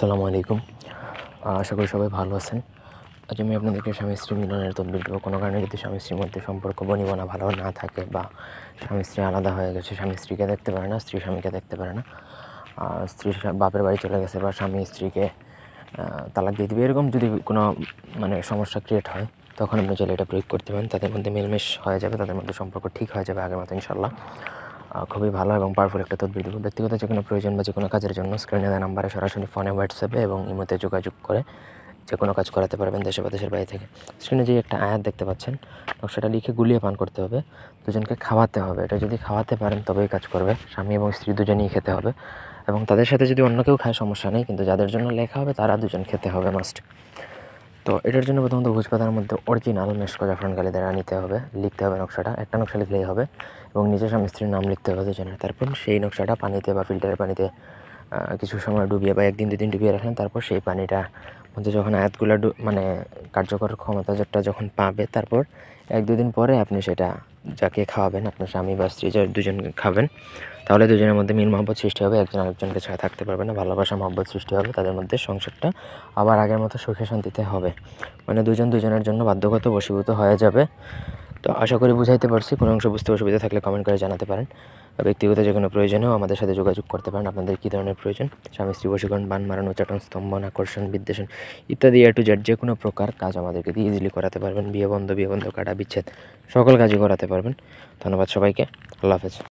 আসসালামু আলাইকুম। আশা করি সবাই ভালো আছেন। আজ আমি আপনাদেরকে স্বামী স্ত্রী মিলনের তদবির দেবো। কোনো কারণে যদি স্বামী স্ত্রীর মধ্যে সম্পর্ক বনিবনা ভালো না থাকে বা স্বামী স্ত্রী আলাদা হয়ে গেছে, স্বামী স্ত্রীকে দেখতে পারে না, স্ত্রী স্বামীকে দেখতে পারে না, স্ত্রী বাপের বাড়ি চলে গেছে বা স্বামী স্ত্রীকে তালাক দিয়ে দেবে, এরকম যদি কোনো সমস্যা ক্রিয়েট হয়, তখন আপনি চাইলে এটা প্রয়োগ করতে পারেন। তাদের মধ্যে মিলমেশ হয়ে যাবে, তাদের মধ্যে সম্পর্ক ঠিক হয়ে যাবে আগের মতো ইনশাল্লাহ। খুবই ভালো এবং পাওয়ারফুল একটা তদবির দেবো। ব্যক্তিগত যে কোনো প্রয়োজন বা যে কোনো কাজের জন্য স্ক্রিনে দেওয়া নাম্বারে সরাসরি ফোনে, হোয়াটসঅ্যাপে এবং ইমোতে যোগাযোগ করে যে কোনো কাজ করাতে পারবেন দেশে বা দেশের বাইরে থেকে। স্ক্রিনে যে একটা আয়াত দেখতে পাচ্ছেন, সেটা লিখে গুলিয়ে পান করতে হবে, দুজনকে খাওয়াতে হবে। এটা যদি খাওয়াতে পারেন তবেই কাজ করবে। স্বামী এবং স্ত্রী দুজনেই খেতে হবে এবং তাদের সাথে যদি অন্য কেউ খায় সমস্যা নেই, কিন্তু যাদের জন্য লেখা হবে তারা দুজন খেতে হবে মাস্ট। তো এটার জন্য প্রথমত ভোজপাতার মধ্যে অরিজিনাল মেশকো জাফরান কালি দ্বারা নিতে হবে, লিখতে হবে নকশাটা। একটা নকশা লিখলেই হবে এবং নিজের স্বামী স্ত্রীর নাম লিখতে হবে দুজনের। তারপর সেই নকশাটা পানিতে বা ফিল্টারের পানিতে কিছু সময় ডুবিয়ে বা 1 দিন 2 দিন ডুবিয়ে রাখলেন। তারপর সেই পানিটা মধ্যে যখন আয়াতগুলো কার্যকর ক্ষমতা যখন পাবে, তারপর 1-2 দিন পরে আপনি সেটা যাকে খাওয়াবেন, আপনার স্বামী বা স্ত্রী দুজন খাবেন, তাহলে দুজনের মধ্যে মিল মহব্বত সৃষ্টি হবে। একজন আরেকজনকে ছাড়া থাকতে পারবে না, ভালোবাসা মহব্বত সৃষ্টি হবে। তাদের মধ্যে সংসারটা আবার আগের মতো সুখে শান্তিতে হবে, দুজন দুজনের জন্য বাধ্যগত বশীভূত হয়ে যাবে। তো আশা করি বুঝাইতে পারছি। কোনো অংশ বুঝতে অসুবিধা থাকলে কমেন্ট করে জানাতে পারেন। ব্যক্তিগত যে কোনো প্রয়োজনেও আমাদের সাথে যোগাযোগ করতে পারেন। আপনাদের কী ধরনের প্রয়োজন, স্বামী স্ত্রী বশীকরণ, বান মারানো, উচ্চাটন, স্তম্ভন, আকর্ষণ, বিদ্বেষণ ইত্যাদি A to Z যে কোনো প্রকার কাজ আমাদেরকে দিয়ে ইজিলি করাতে পারবেন। বিয়ে বন্ধ কাটা, বিচ্ছেদ সকল কাজই করাতে পারবেন। ধন্যবাদ সবাইকে। আল্লাহ হাফেজ।